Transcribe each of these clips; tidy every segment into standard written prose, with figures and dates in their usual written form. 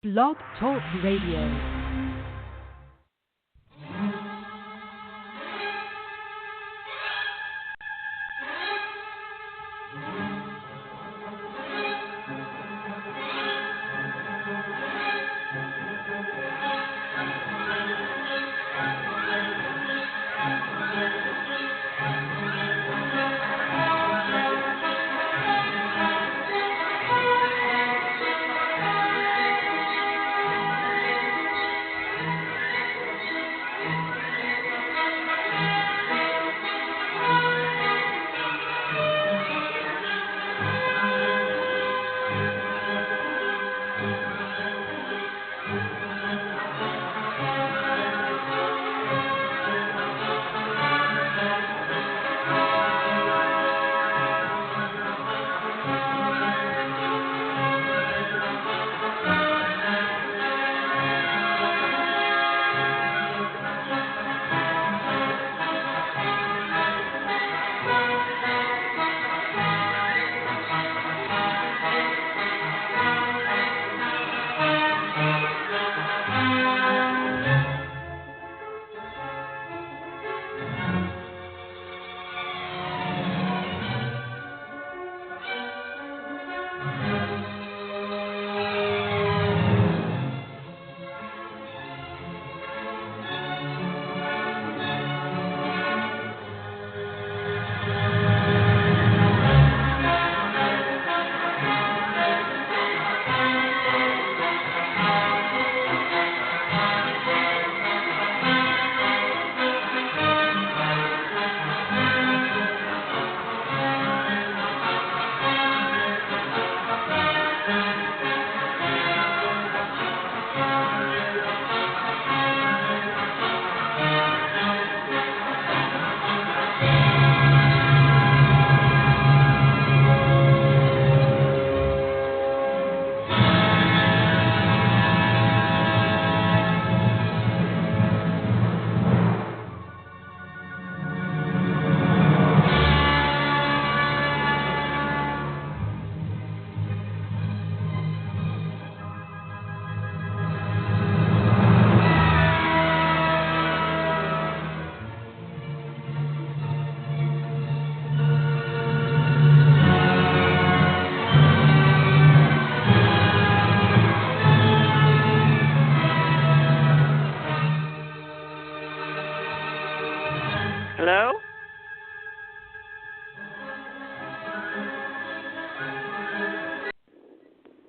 Blog Talk Radio.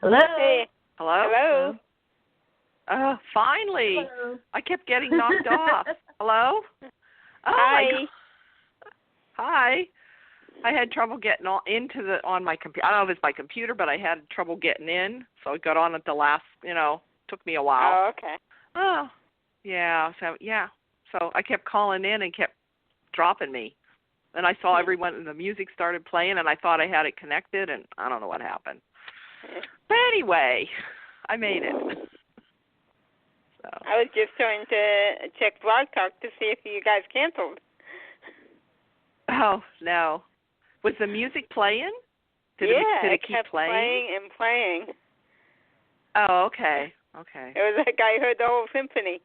Hello? Hey. Hello? Hello? Finally. Hello. I kept getting knocked off. Hello? Oh, Hi. my God. Hi. I had trouble getting on my computer. I don't know if it's my computer, but I had trouble getting in, so I got on at the last, took me a while. Oh, okay. Oh, yeah. So I kept calling in and kept dropping me. And I saw everyone, and the music started playing, and I thought I had it connected, and I don't know what happened. But anyway, I made it. So. I was just trying to check Blogtalk to see if you guys canceled. Oh, no. Was the music playing? Did it keep kept playing and playing. Oh, okay. Okay. It was like I heard the whole symphony.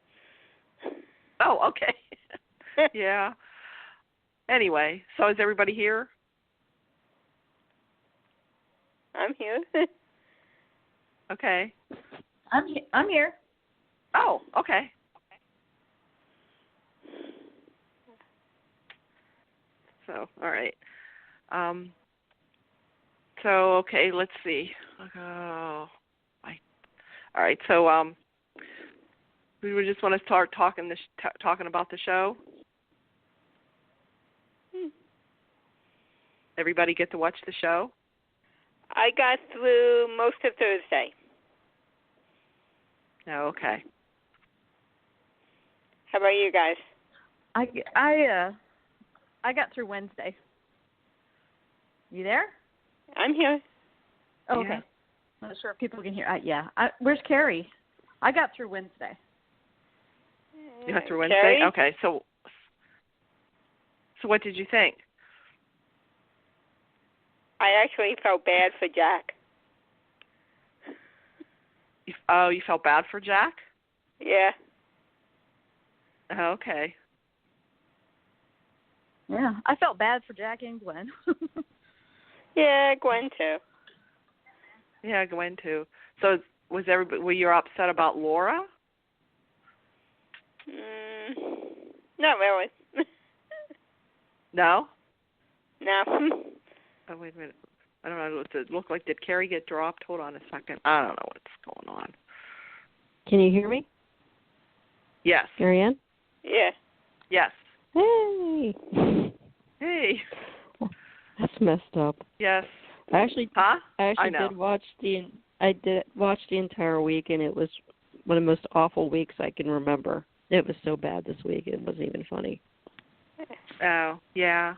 Oh, okay. Yeah. Anyway, so is everybody here? I'm here. Okay. I'm here. Oh, okay. So, all right. Okay, let's see. All right. So, we just want to start talking about the show. Everybody get to watch the show? I got through most of Thursday. Oh, okay. How about you guys? I got through Wednesday. You there? I'm here. Oh, okay. Yeah. I'm not sure if people can hear. Where's Carrie? I got through Wednesday. You got through Wednesday? Carrie? Okay. So what did you think? I actually felt bad for Jack. You felt bad for Jack? Yeah. Okay. Yeah, I felt bad for Jack and Gwen. Yeah, Gwen too. Yeah, Gwen too. So were you upset about Laura? Not really. No? No. Oh, wait a minute. I don't know. Does it look like, did Carrie get dropped? Hold on a second. I don't know what's going on. Can you hear me? Yes. Marianne? Yeah. Yes. Hey. Hey. That's messed up. Yes. I actually know. did watch the entire week, and it was one of the most awful weeks I can remember. It was so bad this week, it wasn't even funny. Oh, yeah.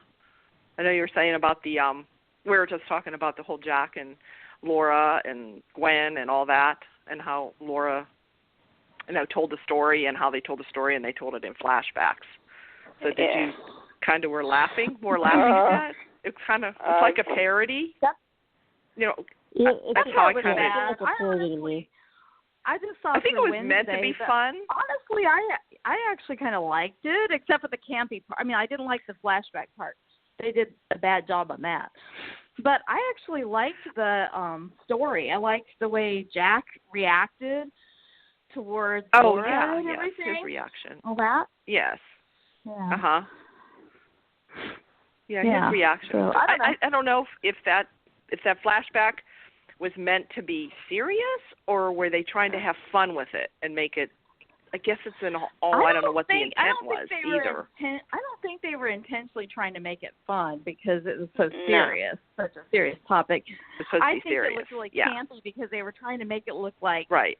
I know you were saying about the we were just talking about the whole Jack and Laura and Gwen and all that, and how Laura, told the story, and how they told the story, and they told it in flashbacks. So did you kind of were laughing at that? It's like a parody. Yeah, that's how I kind of. I just saw. I think it was Wednesday, meant to be fun. Honestly, I actually kind of liked it, except for the campy part. I mean, I didn't like the flashback part. They did a bad job on that. But I actually liked the story. I liked the way Jack reacted towards Laura and everything. His reaction. All that. Yes. Yeah. Yeah, his reaction. So, I don't know if that flashback was meant to be serious, or were they trying to have fun with it and make it? I guess it's I don't know what the intent was either. I don't think they were intentionally trying to make it fun because it was so serious, such a serious topic. I think it looked really campy because they were trying to make it look like. Right.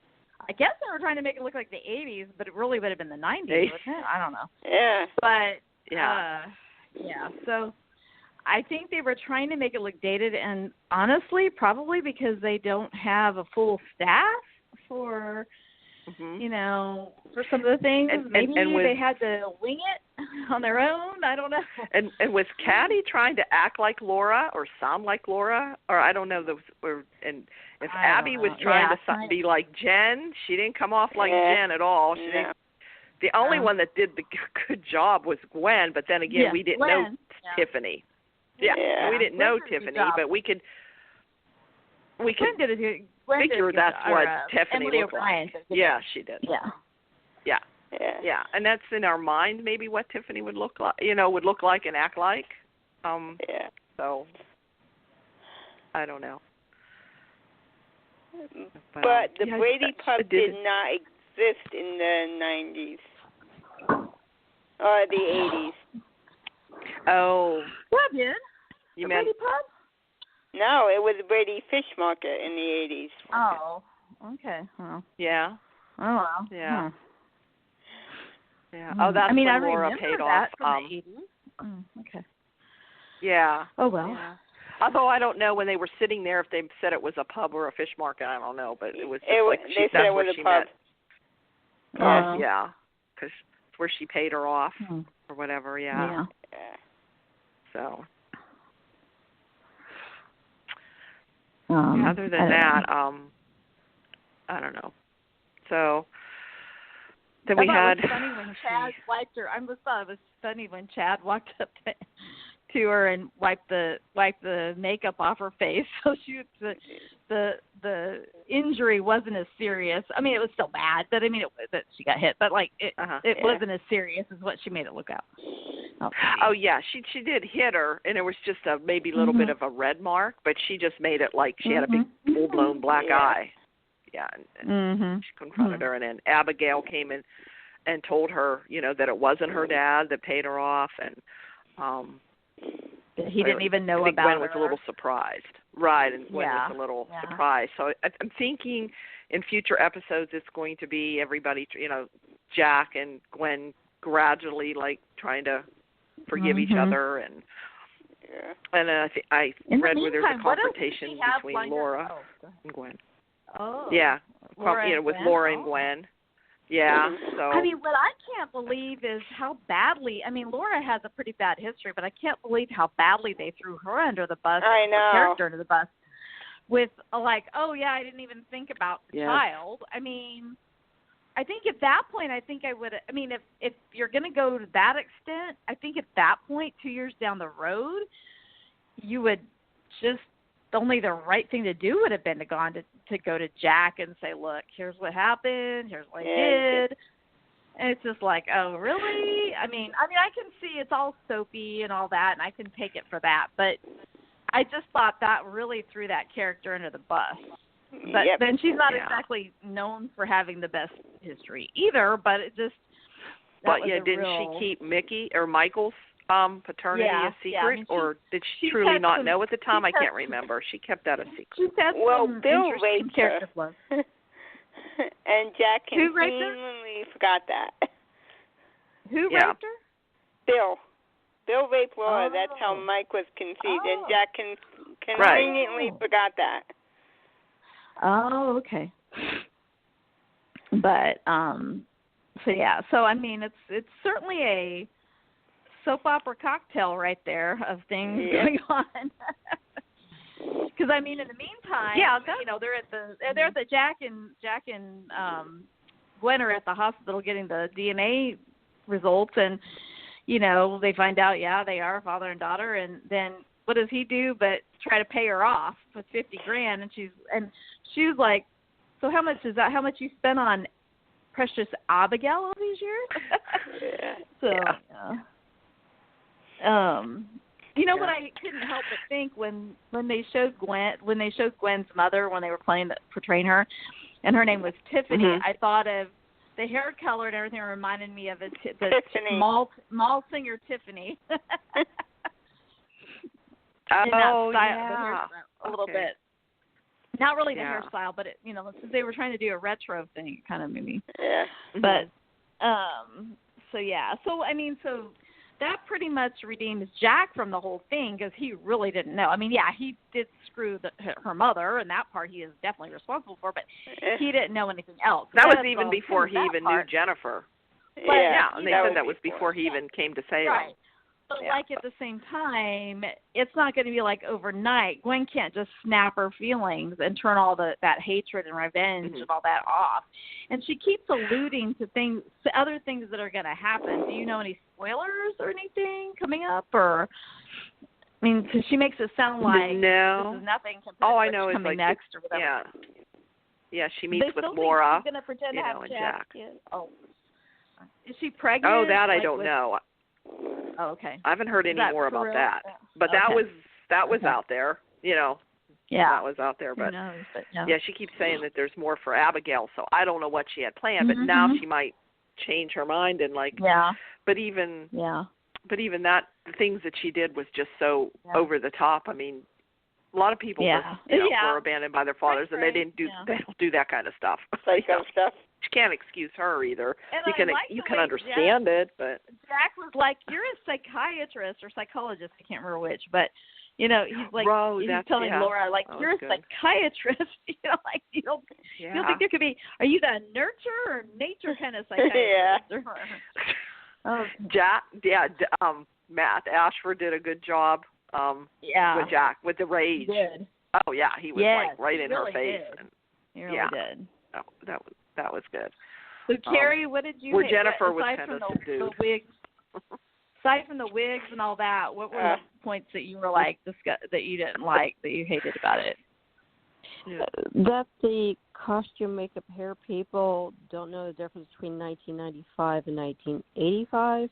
I guess they were trying to make it look like the 80s, but it really would have been the 90s, wouldn't it? I don't know. Yeah. But, so I think they were trying to make it look dated, and honestly, probably because they don't have a full staff for, for some of the things. Maybe they had to wing it on their own. I don't know. And was Caddy trying to act like Laura or sound like Laura? Or I don't know. If Abby was trying to be like Jen, she didn't come off like Jen at all. She didn't. The only one that did the good job was Gwen, but then again, we didn't know Tiffany. Yeah, we didn't know Tiffany, but we could Gwen did figure that's what Tiffany Emily looked O'Brien like. Yeah, she did. Yeah, and that's in our mind maybe what Tiffany would look like, would look like and act like. So I don't know. But the Brady pub did not exist in the 90s or the 80s. Oh. What did? You meant Brady pub? No, it was the Brady Fish Market in the 80s. Oh, okay. Well. Yeah. Oh, well. Yeah. Huh. Yeah. Oh, that's when Laura paid off. From the 80s. Okay. Yeah. Oh, well. Yeah. Although I don't know when they were sitting there if they said it was a pub or a fish market. I don't know, but it was. They said it was a pub. Yeah, because it's where she paid her off or whatever. Yeah. So. Other than that, I don't know. So then we had. It was funny when Chad wiped her. I just thought it was funny when Chad walked up to her and wiped the makeup off her face. So the injury wasn't as serious. I mean, it was still bad, but I mean, that she got hit, but like it wasn't as serious as what she made it look out. Oh yeah, she did hit her, and it was just maybe a little bit of a red mark, but she just made it like she had a big full blown black eye. Yeah, and she confronted her, and then Abigail came in and told her, that it wasn't her dad that paid her off, and he didn't even know about Gwen her. was a little surprised, right? And Gwen was a little surprised. So I'm thinking in future episodes it's going to be everybody, Jack and Gwen gradually like trying to forgive each other, and I read where there's a confrontation between Laura and Gwen. Oh. Yeah, with Laura and Oh. Gwen. Yeah. So. I mean, what I can't believe is how badly. I mean, Laura has a pretty bad history, but I can't believe how badly they threw her under the bus. I know. Her character under the bus. with like, oh yeah, I didn't even think about the child. I mean, I think at that point, I think I would. I mean, if you're going to go to that extent, I think at that point, 2 years down the road, you would just only the right thing to do would have been to go to Jack and say, look, here's what happened, here's what I did. And it's just like, oh, really? I mean, I can see it's all soapy and all that, and I can take it for that. But I just thought that really threw that character under the bus. But then she's not exactly known for having the best history either. But it just. But didn't she keep Mickey or Michael's paternity a secret, or did she truly not know at the time? I can't remember. She kept that a secret. Bill raped her. And Jack conveniently forgot that. Who raped her? Bill. Bill raped Laura. That's how Mike was conceived, and Jack conveniently forgot that. Oh, okay. But so I mean, it's certainly a soap opera cocktail right there of things going on. Because I mean, in the meantime, they're at the Jack and Gwen are at the hospital getting the DNA results, and they find out they are father and daughter, and then what does he do but try to pay her off with $50,000, and she's like, so how much is that? How much you spent on precious Abigail all these years? What I couldn't help but think when they showed Gwen's mother when they were portraying her, and her name was Tiffany, I thought of the hair color and everything reminded me of the mall singer Tiffany. A little bit. Not really the hairstyle, but since they were trying to do a retro thing, it kind of made me. Yeah. But so that pretty much redeems Jack from the whole thing because he really didn't know. I mean, he did screw her mother, and that part he is definitely responsible for, but he didn't know anything else. That was even before he even knew Jennifer. But, and they said that was before he even came to Salem. Right. But at the same time, it's not going to be like overnight. Gwen can't just snap her feelings and turn all that hatred and revenge and all that off. And she keeps alluding to other things that are going to happen. Do you know any spoilers or anything coming up? Or I mean, because she makes it sound like this is nothing compared to what's coming next or whatever. Yeah. She meets with Laura. She's going to pretend to have and Jack. Oh, is she pregnant? Oh, that I don't know. Oh, okay. I haven't heard any more about that, but that was out there, that was out there. But she keeps saying that there's more for Abigail, so I don't know what she had planned. But now she might change her mind and But even that, the things that she did was just so over the top. I mean, a lot of people were abandoned by their fathers, and they don't do that kind of stuff. Psycho stuff. You can't excuse her either. And you can understand it, but Jack was like, "You're a psychiatrist or psychologist. I can't remember which, but he's like, he's telling Laura, like, you're a psychiatrist. You don't think there could be? Are you the nurture or nature kind of psychiatrist?" Jack, Matt Ashford did a good job. With Jack with the rage. He did. Oh yeah, he was like right in her face. Did. He really did. Oh, that was good. So Carrie, what did you hate? Jennifer was kind of the wigs? Aside from the wigs and all that, what were the points that you were like that you didn't like, that you hated about it? That the costume, makeup, hair people don't know the difference between 1995 and 1985.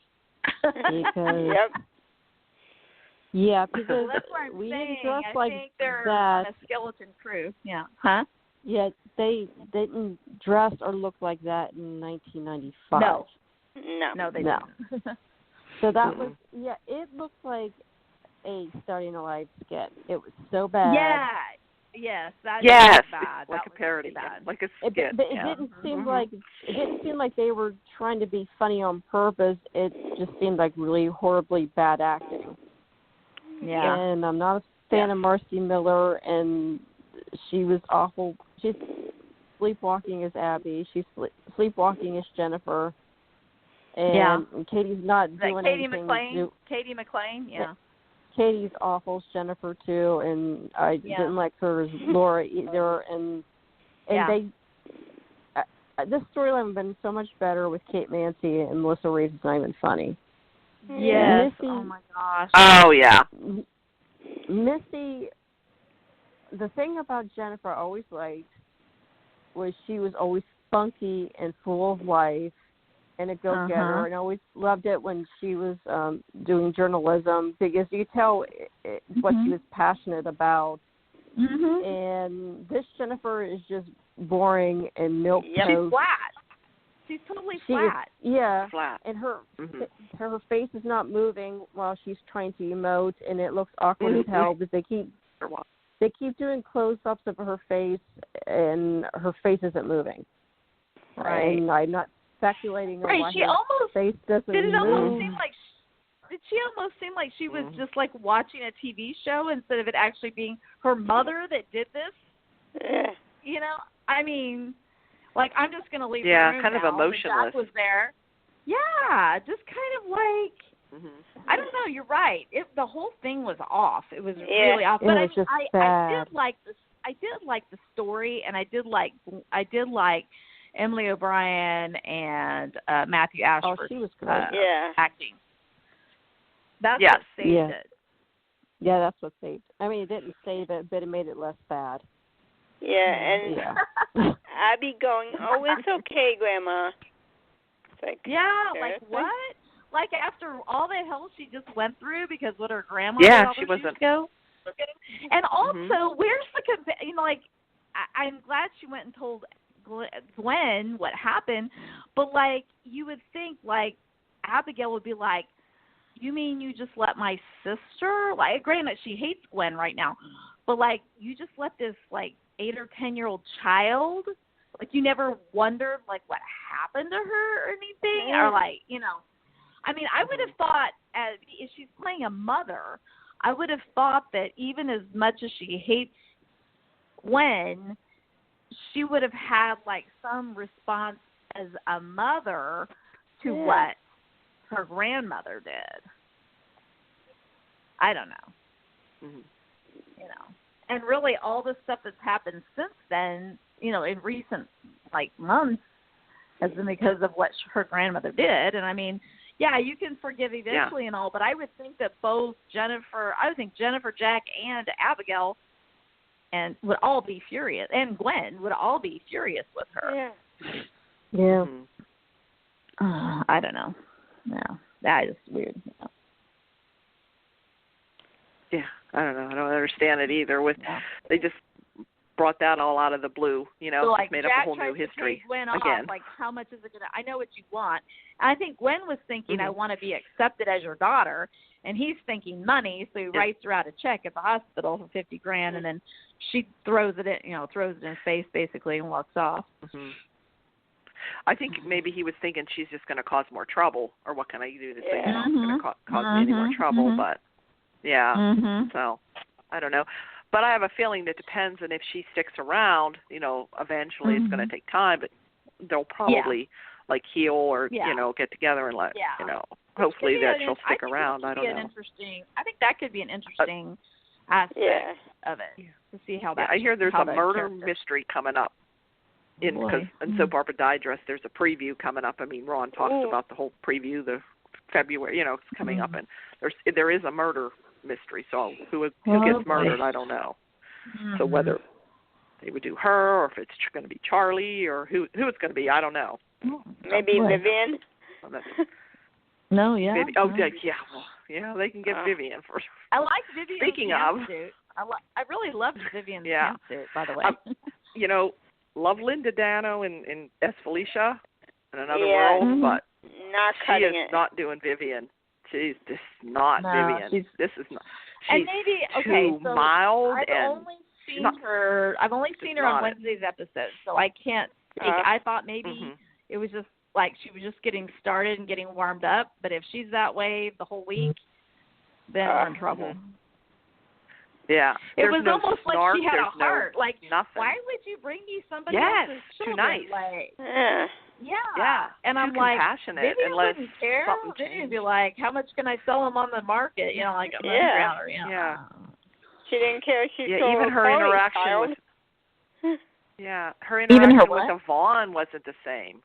Because because that's what I'm we saying. didn't dress like think they're that. On a skeleton crew. Yeah. Huh? Yeah, they didn't dress or look like that in 1995. No, they didn't. So that was, it looked like a Starting Alive skit. It was so bad. Yeah. Yes, that was bad. Like that a parody, bad. like a skit. But it didn't seem like they were trying to be funny on purpose. It just seemed like really horribly bad acting. Yeah. And I'm not a fan of Marcy Miller, and she was awful. She's sleepwalking as Abby. She's sleepwalking as Jennifer. And Katie's not doing anything. Katie McLean, Katie's awful as Jennifer too, and I didn't like her as Laura either. And they this storyline would have been so much better with Kate Mancy and Melissa Reeves. It's not even funny. Yes. Missy, oh my gosh. Oh yeah. Missy. The thing about Jennifer I always liked was she was always funky and full of life and a go-getter, and I always loved it when she was doing journalism because you could tell what she was passionate about. And this Jennifer is just boring and milk toast. She's flat. She's totally flat. Flat. And her face is not moving while she's trying to emote, and it looks awkward as hell because they keep doing close-ups of her face, and her face isn't moving. Right. And I'm not speculating on why her face doesn't move. Did she almost seem like she was just like watching a TV show instead of it actually being her mother that did this? Yeah. You know, I mean, like I'm just gonna leave. Yeah, the room kind now. of emotionless. Jack was there. Yeah, just kind of like I don't know. You're right. The whole thing was off. It was really off. But I did like this. I did like the story, and I did like Emily O'Brien and Matthew Ashford. Oh, she was great. Acting. That's what saved it. Yeah, that's what saved it. I mean, it didn't save it, but it made it less bad. Yeah, and Abby going, oh, it's okay, Grandma. It's like, like what? Like after all the hell she just went through because what her grandma she wasn't. Go. And also, where's the like? I'm glad she went and told Gwen what happened, but like you would think like Abigail would be like, you mean you just let my sister? Like, granted, she hates Gwen right now, but like you just let this like 8 or 10-year-old child. Like you never wondered like what happened to her or anything, or like I mean, I would have thought if she's playing a mother, I would have thought that even as much as she hates Gwen, she would have had like some response as a mother to what her grandmother did. I don't know. And really all the stuff that's happened since then, in recent like months has been because of what her grandmother did. And I mean, you can forgive eventually and all, but I would think that both Jennifer, Jack, and Abigail and would all be furious, and Gwen would all be furious with her. Yeah. I don't know. No, that is weird. Yeah, I don't know. I don't understand it either. They just brought that all out of the blue, so, like, made Jack up a whole new history Gwen again. Off, like, how much is it going to? I know what you want. And I think Gwen was thinking, I want to be accepted as your daughter, and he's thinking money, so he writes her out a check at the hospital for $50,000, and then she throws it in his face basically and walks off. I think maybe he was thinking she's just going to cause more trouble, or what can I do to say it's going to cause me any more trouble? But so I don't know. But I have a feeling that depends on if she sticks around. Eventually it's going to take time, but they'll probably like heal or get together and let hopefully that she'll stick around. I don't know. I think that could be an interesting aspect of it to see how that. I hear there's a murder mystery coming up. In Soap Opera Digest, there's a preview coming up. I mean, Ron talks about the whole preview, the February, it's coming up, and there is a murder mystery. So who gets murdered, I don't know. So whether they would do her, or if it's going to be Charlie, or who it's going to be, I don't know. Maybe Vivian. Maybe, they can get Vivian for. I like Vivian's Speaking of, I really loved Vivian's pantsuit, by the way. Love Linda Dano in S. Felicia in Another World, but she is not doing Vivian. She's just not Vivian. This is not. She's too mild, I've only seen her on Wednesday's episode, so I can't speak. I thought maybe it was just like she was just getting started and getting warmed up. But if she's that way the whole week, then we're in trouble. Yeah, it was almost snark, like she had a heart. Like, nothing. why would you bring me somebody else's children? Too nice. Like, And I'm too like, compassionate Vivian unless wouldn't care. something Vivian would changed. be like, how much can I sell them on the market? You know, like a $100, you know. Yeah. She didn't care. She sold even her Chloe's interaction child. with her Even interaction her with Yvonne wasn't the same.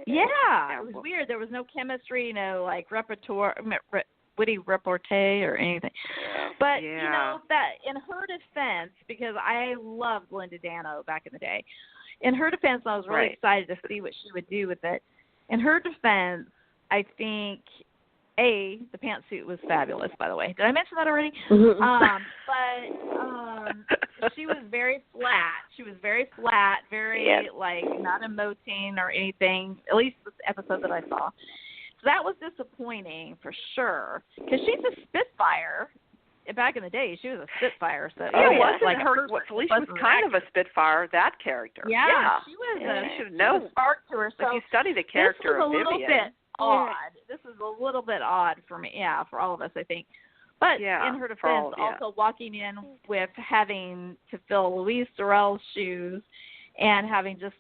Yeah, it was weird. There was no chemistry, no like witty repartee or anything. But you know that in her defense, because I loved Linda Dano back in the day. In her defense, I was really excited to see what she would do with it. In her defense, I think the pantsuit was fabulous. By the way, did I mention that already? But she was very flat. She was very flat, very like not emoting or anything. At least this episode that I saw. So that was disappointing for sure. Because she's a Spitfire. Back in the day, she was a Spitfire. So wasn't her? Felicia was kind of a Spitfire. That character. Yeah. She was. You should know. Spark to her. So if you study the character of Vivian. This was a little bit odd. This is a little bit odd for me. Yeah, for all of us, I think. But in her defense, also walking in with having to fill Louise Sorel's shoes and having just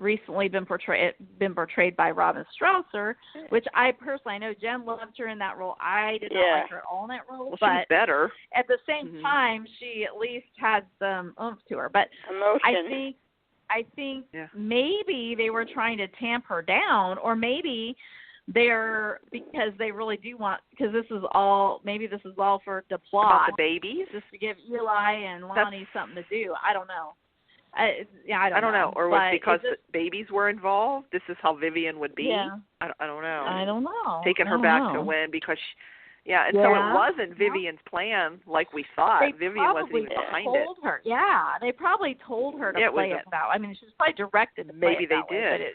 recently been portrayed by Robin Strausser, which I personally know Jen loved her in that role. I did not like her at all in that role. Well, but she's better. At the same time, she at least had some oomph to her. But emotion. I think maybe they were trying to tamp her down, or maybe because they really do want, because this is all for the plot. About the babies? Just to give Eli and Lani something to do. I don't know. I don't know. Or was it because the babies were involved? This is how Vivian would be? Yeah. I don't know. I don't know. Taking her back to Gwen because so it wasn't Vivian's plan like we thought. Vivian wasn't even behind it. Her. Yeah, they probably told her to play it that way. I mean, she was probably directed to play it that way. Maybe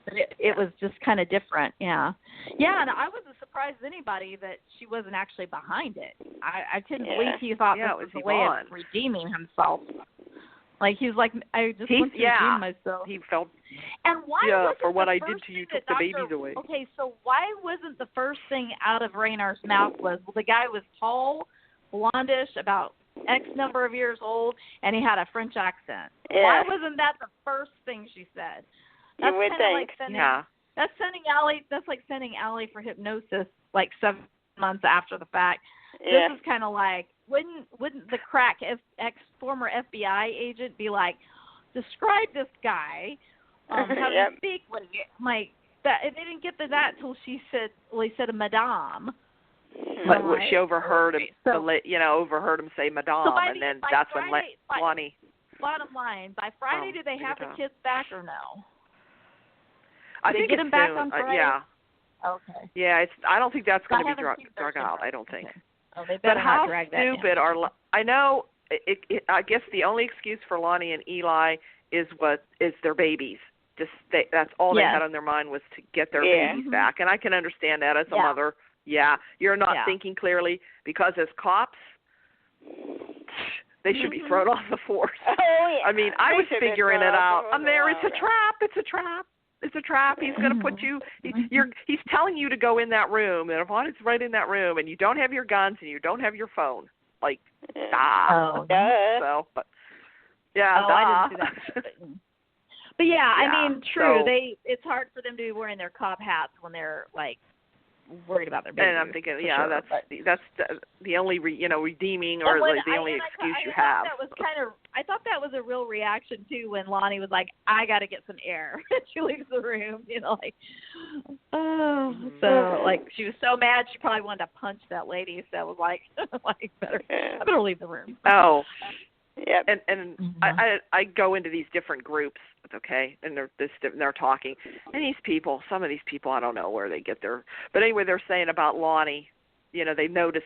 they did. It was just kind of different, yeah. Yeah, and I wasn't surprised as anybody that she wasn't actually behind it. I couldn't believe he thought this was a way of redeeming himself. Like, he was like, I just want to redeem myself. He felt, and why for what I did to you, took the babies away. Okay, so why wasn't the first thing out of Raynar's mouth was, well, the guy was tall, blondish, about X number of years old, and he had a French accent. Yeah. Why wasn't that the first thing she said? That's you would think. That's like sending Allie for hypnosis like 7 months after the fact. Yeah. This is kind of like, wouldn't the crack former FBI agent be like, describe this guy, how to speak? Like that? They didn't get to that till he said a madame. But she overheard him, overheard him say madame, and then that's when Lani. Bottom line, by Friday, do they have the kids back or no? I think get them back on Friday. Yeah. Okay. Yeah, I don't think that's going to be drug out. I don't think. Okay. Oh, they but better how not drag that stupid down. are? I know. I guess the only excuse for Lani and Eli is their babies. That's all they had on their mind was to get their babies back, and I can understand that as a mother. Yeah, you're not thinking clearly, because as cops, they should be thrown off the force. Oh, yeah. I mean, I was figuring it out. I'm there. It's a trap. It's a trap. It's a trap. He's going to put you. He's telling you to go in that room, and Yvonne is right in that room, and you don't have your guns and you don't have your phone. Like, Oh, so, but I didn't see that. But I mean, true. It's hard for them to be wearing their cop hats when they're like worried about their babies. And I'm thinking, that's the only redeeming or the only excuse you have. I thought that was a real reaction too when Lani was like, "I got to get some air." She leaves the room, so like she was so mad she probably wanted to punch that lady. So I was like, I better leave the room. Oh. Yeah, and I go into these different groups, okay, and they're talking, and some of these people, I don't know where they get their, but anyway, they're saying about Lani, they noticed,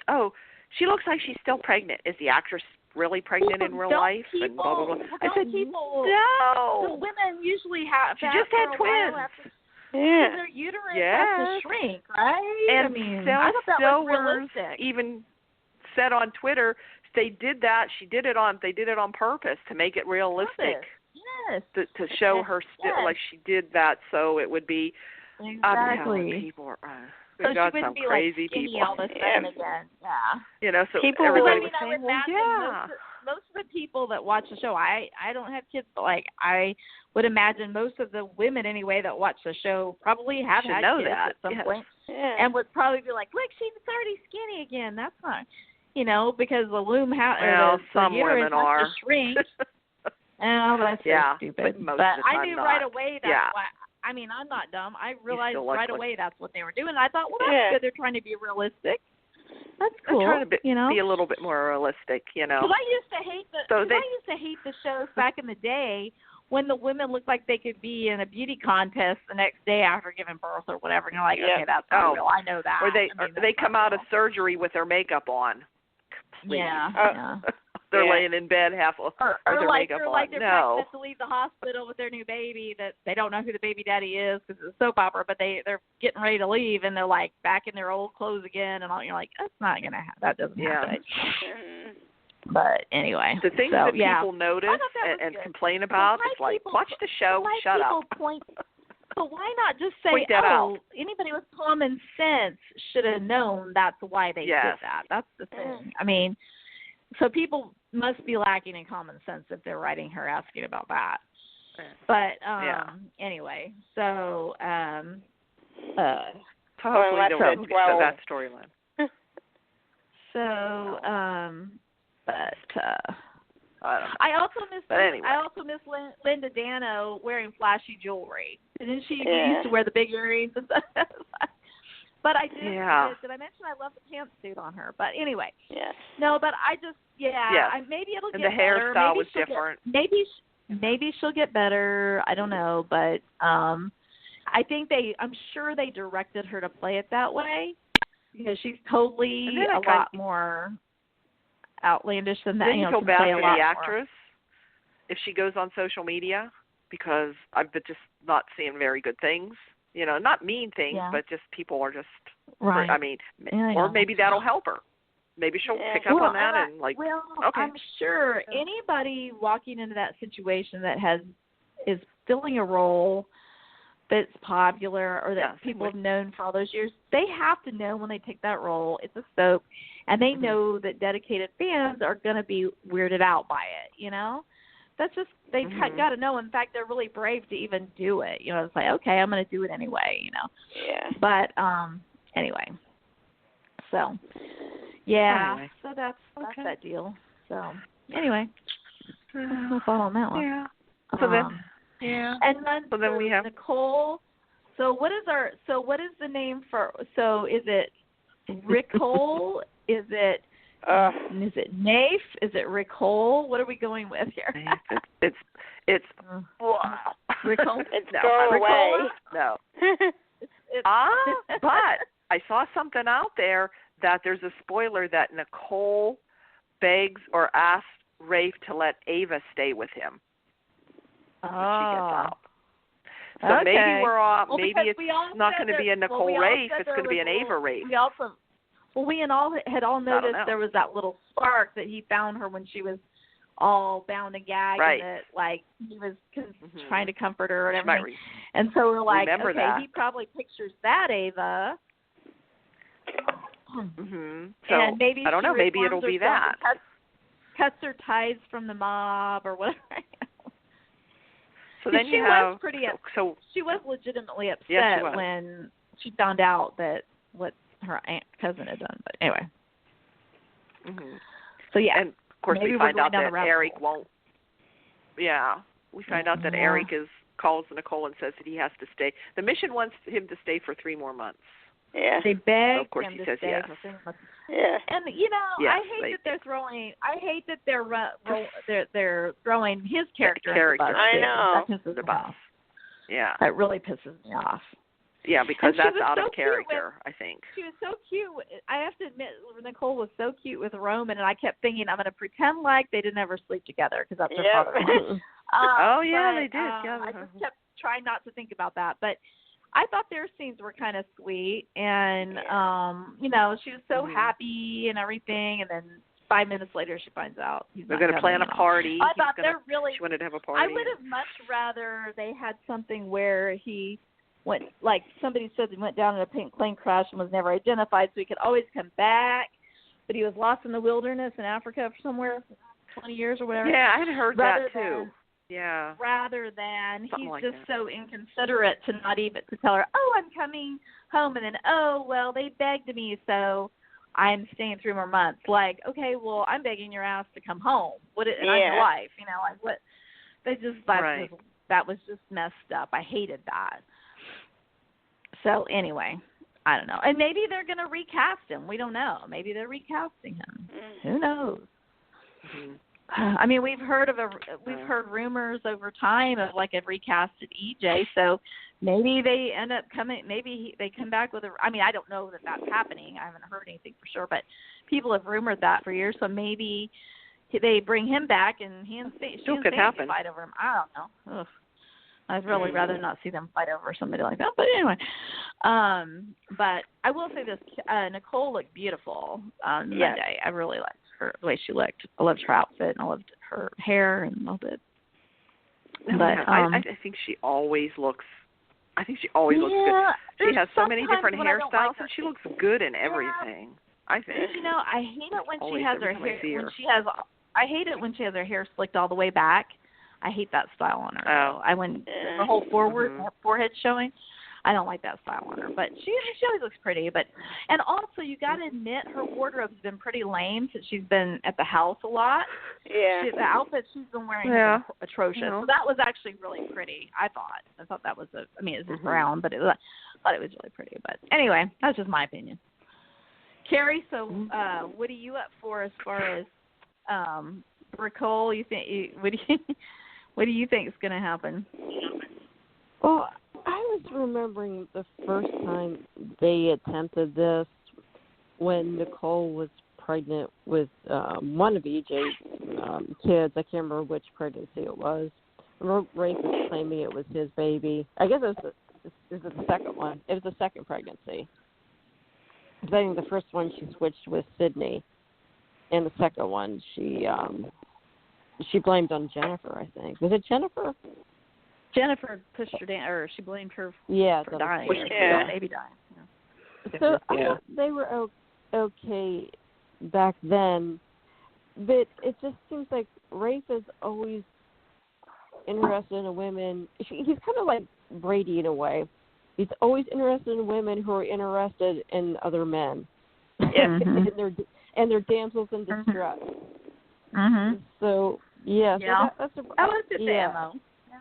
she looks like she's still pregnant. Is the actress really pregnant in real life? And blah, blah, blah. I said, no. The women usually have. She just had twins. Their uterus has to shrink, right? And I thought that was realistic. Even said on Twitter, they did that. They did it on purpose to make it realistic. Yes. To show her like she did that, so it would be. Exactly. People are. So got she wouldn't some be crazy like skinny people. all of a sudden again. Yeah. So people everybody was saying, most of the people that watch the show, I don't have kids, but like I would imagine most of the women anyway that watch the show probably have had kids at some point, and would probably be like, look, she's already skinny again. That's not, because the loom some women are to shrink. Oh, that's so stupid. But I knew right away that's why. I mean, I'm not dumb. I realized right away that's what they were doing. I thought, well, that's good. They're trying to be realistic. That's cool. They're trying to be a little bit more realistic, Because I used to hate the shows back in the day when the women looked like they could be in a beauty contest the next day after giving birth or whatever. And you're like, okay, that's not real. I know that. Or they come out of surgery with their makeup on. Please. Yeah. They're laying in bed half with their makeup on. Like they're pregnant to leave the hospital with their new baby that they don't know who the baby daddy is because it's a soap opera, but they're getting ready to leave and they're like back in their old clothes again and all. You're like, that's not gonna happen. That doesn't happen. But anyway, the things that people notice and complain about is like, watch the show, shut up. But why not just say, anybody with common sense should have known that's why they did that. That's the thing. I mean, so people must be lacking in common sense if they're writing her asking about that. But anyway, so hopefully they'll get that storyline. I also miss Linda Dano wearing flashy jewelry. Didn't she used to wear the big earrings and stuff? But I did. Did I mention I love the pantsuit on her? But anyway. Yes. No, but I just maybe it'll get better. And the hairstyle was different. Maybe she'll get better. I don't know, but I think I'm sure they directed her to play it that way because she's totally a lot more outlandish than that. Then you feel bad for the actress if she goes on social media because I've been just not seeing very good things. Not mean things, but just people are just. Right. I mean, or maybe that'll help her. Maybe she'll pick up on that and like. Well, okay. I'm sure anybody walking into that situation that is filling a role that's popular or that people have known for all those years, they have to know when they take that role, it's a soap, and they know that dedicated fans are going to be weirded out by it, That's just, they've got to know. In fact, they're really brave to even do it. It's like, okay, I'm going to do it anyway, Yeah. But anyway. So, so that's that deal. So, anyway. That's my thought on that one. Yeah. So And then we have NIcole. So what is the name for? So is it NIcole? Is it Nafe? Is it NIcole? What are we going with here? It's NIcole. It's go away. No. But I saw something out there that there's a spoiler that NIcole begs or asks Rafe to let Ava stay with him. She gets out. So maybe we're off. Maybe it's not going to be a NIcole Rafe. It's going to be an Ava Rafe. We had all noticed there was that little spark that he found her when she was all bound and gagged, and that like he was trying to comfort her and everything. And so we're like, he probably pictures that Ava. So and maybe I don't know. Maybe it'll be that. Cuts her ties from the mob or whatever. So then she was legitimately upset when she found out that what her cousin had done. But anyway. So and of course we find out that Eric won't. Yeah, we find out that Eric calls NIcole and says that he has to stay. The mission wants him to stay for 3 more months. Yeah. They beg of course him he to says stay yes. for 3 months. Yeah. And I hate that they're throwing. I hate that they're throwing his character. I know. That pisses the me bus. off. Yeah. That really pisses me off. Yeah, because that's out of character, I think. She was so cute. I have to admit, NIcole was so cute with Roman, and I kept thinking, I'm going to pretend like they didn't ever sleep together because that's their father. They did. I just kept trying not to think about that. But I thought their scenes were kind of sweet, and, she was so happy and everything, and then 5 minutes later she finds out he's They're going to plan a party. I thought she wanted to have a party. I would have much rather they had something where he went, like somebody said, he went down in a plane crash and was never identified, so he could always come back, but he was lost in the wilderness in Africa somewhere. 20 years or whatever. Yeah, I had heard that too. Yeah. Rather than something he's like just that. so inconsiderate to not even to tell her, oh, I'm coming home, and then, oh, well, they begged me, so I'm staying 3 more months. Like, okay, well, I'm begging your ass to come home. What? And I'm your wife, you know, like what? That was just messed up. I hated that. So anyway, I don't know. And maybe they're going to recast him. We don't know. Maybe they're recasting him. Who knows? Mm-hmm. I mean, we've heard rumors over time of like a recasted EJ. So maybe they end up coming. Maybe they come back with a. I mean, I don't know that that's happening. I haven't heard anything for sure, but people have rumored that for years. So maybe they bring him back and she and Sandy fight over him. I don't know. Ugh. I'd really rather not see them fight over somebody like that. But anyway, but I will say this: NIcole looked beautiful on Monday. I really liked her, the way she looked. I loved her outfit, and I loved her hair, and loved it. But I think she always looks. I think she always looks good. She has so many different hairstyles, and she looks good in everything. I think. You know, I hate it when she has her hair. I hate it when she has her hair slicked all the way back. I hate that style on her. Oh. Her whole forehead showing. I don't like that style on her. But she always looks pretty. And also, you got to admit, her wardrobe's been pretty lame since she's been at the house a lot. Yeah. The outfits she's been wearing have been atrocious. So that was actually really pretty, I thought. I thought that was it was brown, but I thought it was really pretty. But anyway, that's just my opinion. Carrie, so what are you up for as far as NIcole? What do you think is going to happen? Well, I was remembering the first time they attempted this when NIcole was pregnant with one of EJ's kids. I can't remember which pregnancy it was. Rafe was claiming it was his baby. I guess it was the second one. It was the second pregnancy. I think the first one she switched with Sydney, and the second one she blamed on Jennifer, I think. Was it Jennifer? Jennifer pushed her down, or she blamed her for dying. Baby dying. Yeah. So I thought they were okay back then, but it just seems like Rafe is always interested in women. He's kind of like Brady in a way. He's always interested in women who are interested in other men. Yeah. and they're damsels in distress. Mm-hmm. So yeah. Yeah. So that was just the MO. Yeah.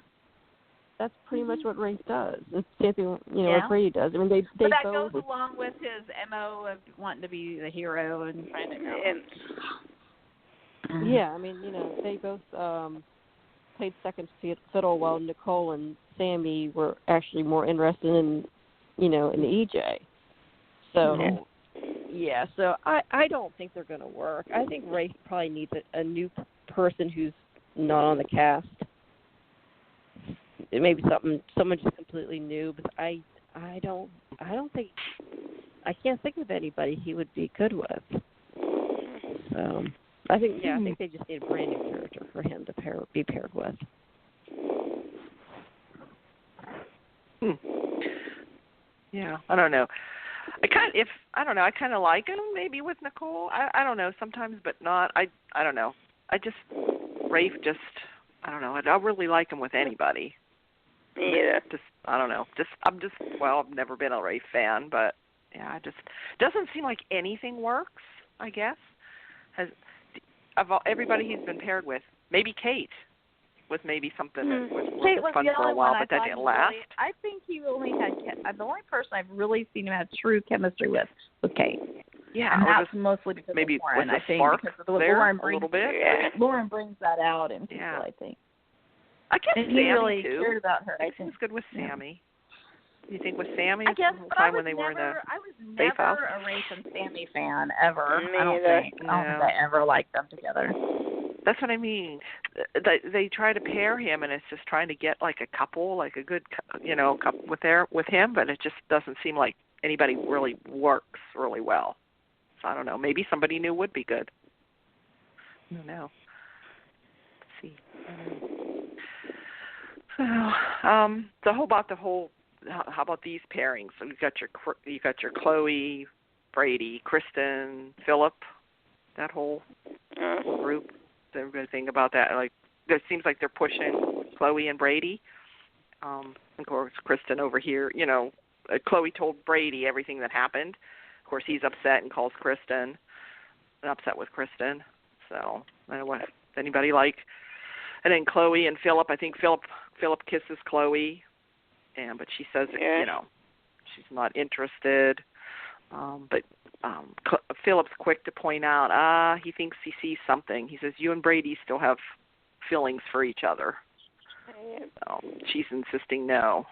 That's pretty much what Rafe does. It's the same thing, what Brady does. I mean, they but that both goes along with his MO of wanting to be the hero and trying to. Yeah, I mean, they both played second fiddle while NIcole and Sammy were actually more interested in, in the EJ. So, so I don't think they're going to work. I think Rafe probably needs a new person who's not on the cast. It may be someone just completely new, but I don't think, I can't think of anybody he would be good with. So I think they just need a brand new character for him to be paired with. Yeah, I don't know. I kind of like him maybe with NIcole. I don't know sometimes, but not. I don't know. Rafe just I don't know. I don't really like him with anybody. Yeah. I don't know. I've never been a Rafe fan, but yeah, doesn't seem like anything works. I guess everybody he's been paired with, maybe Kate was maybe something that was fun for a while, but that didn't last. I think he only had the only person I've really seen him have true chemistry with was Kate. Yeah, and that's mostly because maybe of Lauren. I think because of Lauren brings a little bit. Lauren brings that out in people. I think. I guess and Sammy he really too. cared about her. I think he's good with Sammy. You think with Sammy? I guess, but I was never a Rafe and Sammy fan ever. Me I don't think I ever liked them together. That's what I mean. They try to pair him, and it's just trying to get like a couple, like a good, couple with him, but it just doesn't seem like anybody really works really well. So I don't know. Maybe somebody new would be good. I don't know. Let's see. So, how about these pairings? So you got your Chloe, Brady, Kristen, Phillip, that whole group. everybody think about that? Like, it seems like they're pushing Chloe and Brady. Of course, Kristen over here, Chloe told Brady everything that happened. Of course, he's upset and calls Kristen, and upset with Kristen. So, I don't know what anybody like. And then Chloe and Phillip, I think Phillip kisses Chloe, but she says, she's not interested. But Phillip's quick to point out, he thinks he sees something. He says, you and Brady still have feelings for each other. So she's insisting no.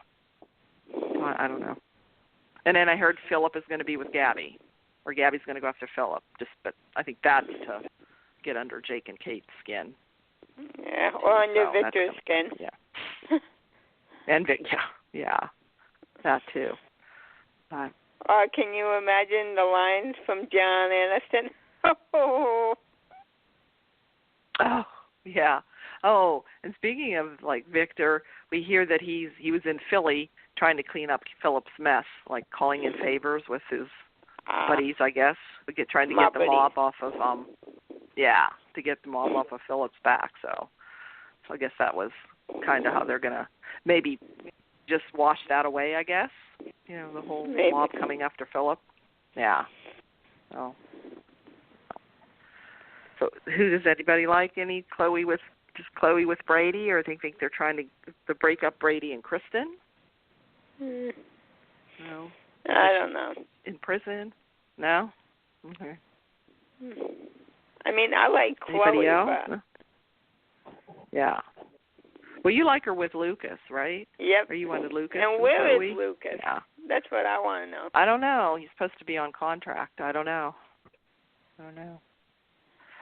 I don't know. And then I heard Phillip is going to be with Gabi, or Gabi's going to go after Phillip. But I think that's to get under Jake and Kate's skin. Yeah, or under Victor's skin. Yeah. And that too. Can you imagine the lines from John Aniston? Oh, yeah. Oh, and speaking of like Victor, we hear that he was in Philly trying to clean up Phillip's mess, like calling in favors with his buddies, I guess, trying to get the mob off of to get the mob off of Phillip's back. So I guess that was kind of how they're gonna maybe just wash that away, I guess. The whole mob coming after Phillip. Yeah. So who does anybody like? Any Chloe with Brady, or they think they're trying to break up Brady and Kristen? No. I don't know. In prison? No? Okay. I mean, I like Chloe. Anybody else? But... Yeah. Well, you like her with Lucas, right? Yep. Or you wanted Lucas? And where Chloe? is Lucas? Yeah. That's what I want to know. I don't know. He's supposed to be on contract. I don't know.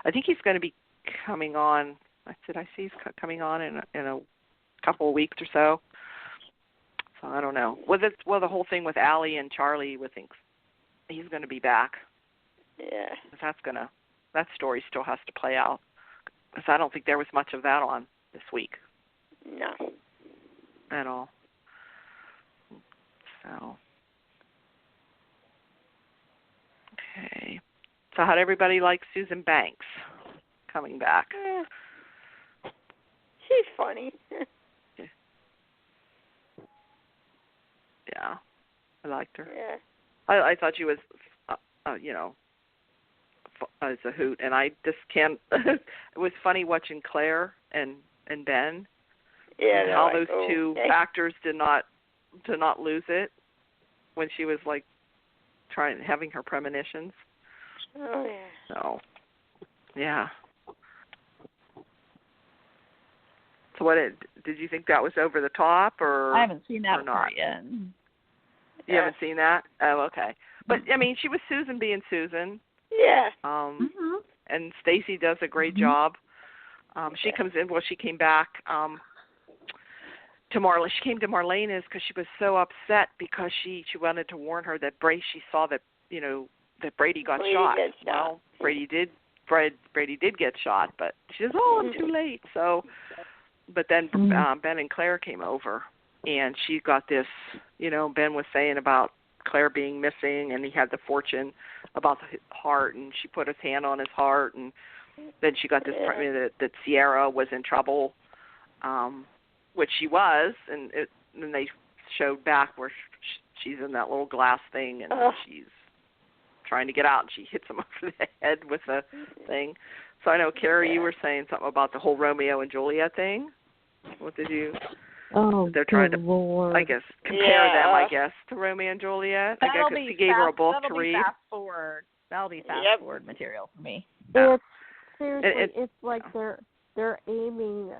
I think he's going to be coming on. I see he's coming on in a couple of weeks or so. So I don't know. Well, the whole thing with Allie and Charlie, we think he's going to be back. Yeah. That story still has to play out. Because I don't think there was much of that on this week. No. At all. So. Okay. So how'd everybody like Susan Banks coming back? She's funny. Yeah. I liked her. Yeah. I thought she was, as a hoot. And I just can't, it was funny watching Claire and Ben. Yeah. And how those two actors did not lose it when she was like having her premonitions. Oh, yeah. So, yeah. So what did you think that was over the top, or I haven't seen that part yet. You haven't seen that? Oh, okay. But I mean, she was Susan being Susan. Yeah. And Stacy does a great job. She comes in. Well, she came back to Marlene. She came to Marlena's because she was so upset because she wanted to warn her that she saw that that Brady got shot. Well, Brady did get shot, but she says, "Oh, I'm too late." So, but then Ben and Claire came over, and she got this. Ben was saying about Claire being missing, and he had the fortune about the heart, and she put his hand on his heart, and then she got this that Ciera was in trouble, which she was, and then they showed back where she's in that little glass thing, and she's trying to get out, and she hits him over the head with a thing. So I know, Carrie, you were saying something about the whole Romeo and Juliet thing. What did you? Oh, they're trying to, Lord. I guess, compare them, I guess, to Romeo and Juliet. I guess she gave her a book to read. That'll be fast forward material for me. It's seriously, it's like they're aiming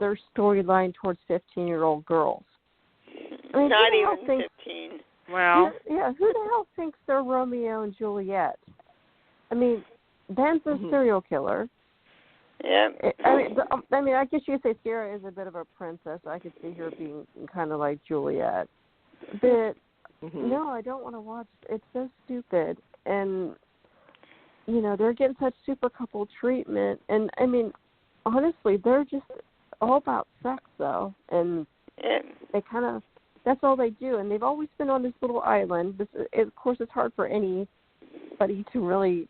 their storyline towards 15-year-old girls. I mean, not even 15. Well, who the hell thinks they're Romeo and Juliet? I mean, Ben's a serial killer. Yeah. I mean, I guess you could say Ciera is a bit of a princess. I could see her being kind of like Juliet. But no, I don't want to watch. It's so stupid, and they're getting such super couple treatment. And I mean, honestly, they're just all about sex, though, and they kind of. That's all they do, and they've always been on this little island. Of course, it's hard for anybody to really,